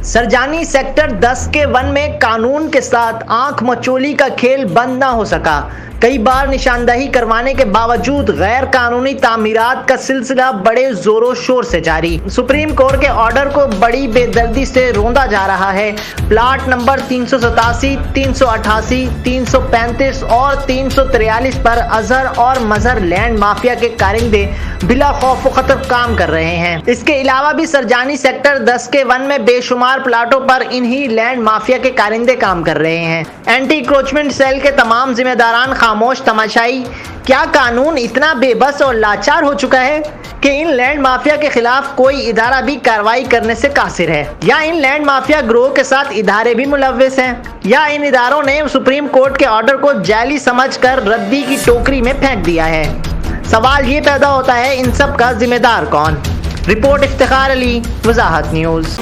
Sarjani sector 10 के one में कानून के साथ आंख मचोली का खेल बंद ना हो सका। कई बार निशानदही करवाने के बावजूद गैर कानूनी तामीरात का सिलसिला बड़े जोरों शोर से जारी। सुप्रीम कोर्ट के ऑर्डर को बड़ी बेदर्दी से रोंदा जा रहा है। प्लाट नंबर 387, 388, 335 और 343 पर अजहर और मजहर लैंड माफिया के कारिंदे बिला खौफ खतर काम कर रहे हैं। इसके अलावा भी सरजानी सेक्टर 10 के वन में बेशुमार प्लाटों पर इन्हीं लैंड माफिया के कारिंदे काम कर रहे हैं। एंटी इंक्रोचमेंट सेल के तमाम जिम्मेदारान खामोश तमाशाई। क्या कानून इतना बेबस और लाचार हो चुका है कि इन लैंड माफिया के खिलाफ कोई इदारा भी कार्रवाई करने से कासिर है? या इन लैंड माफिया ग्रोह के साथ इदारे भी मुलव्विस हैं? या इन इदारों ने सुप्रीम कोर्ट के ऑर्डर को जाली समझकर रद्दी की टोकरी में फेंक दिया है? सवाल ये पैदा होता है, इन सब का जिम्मेदार कौन? रिपोर्ट इफ्तिखार अली, वजाहत न्यूज़।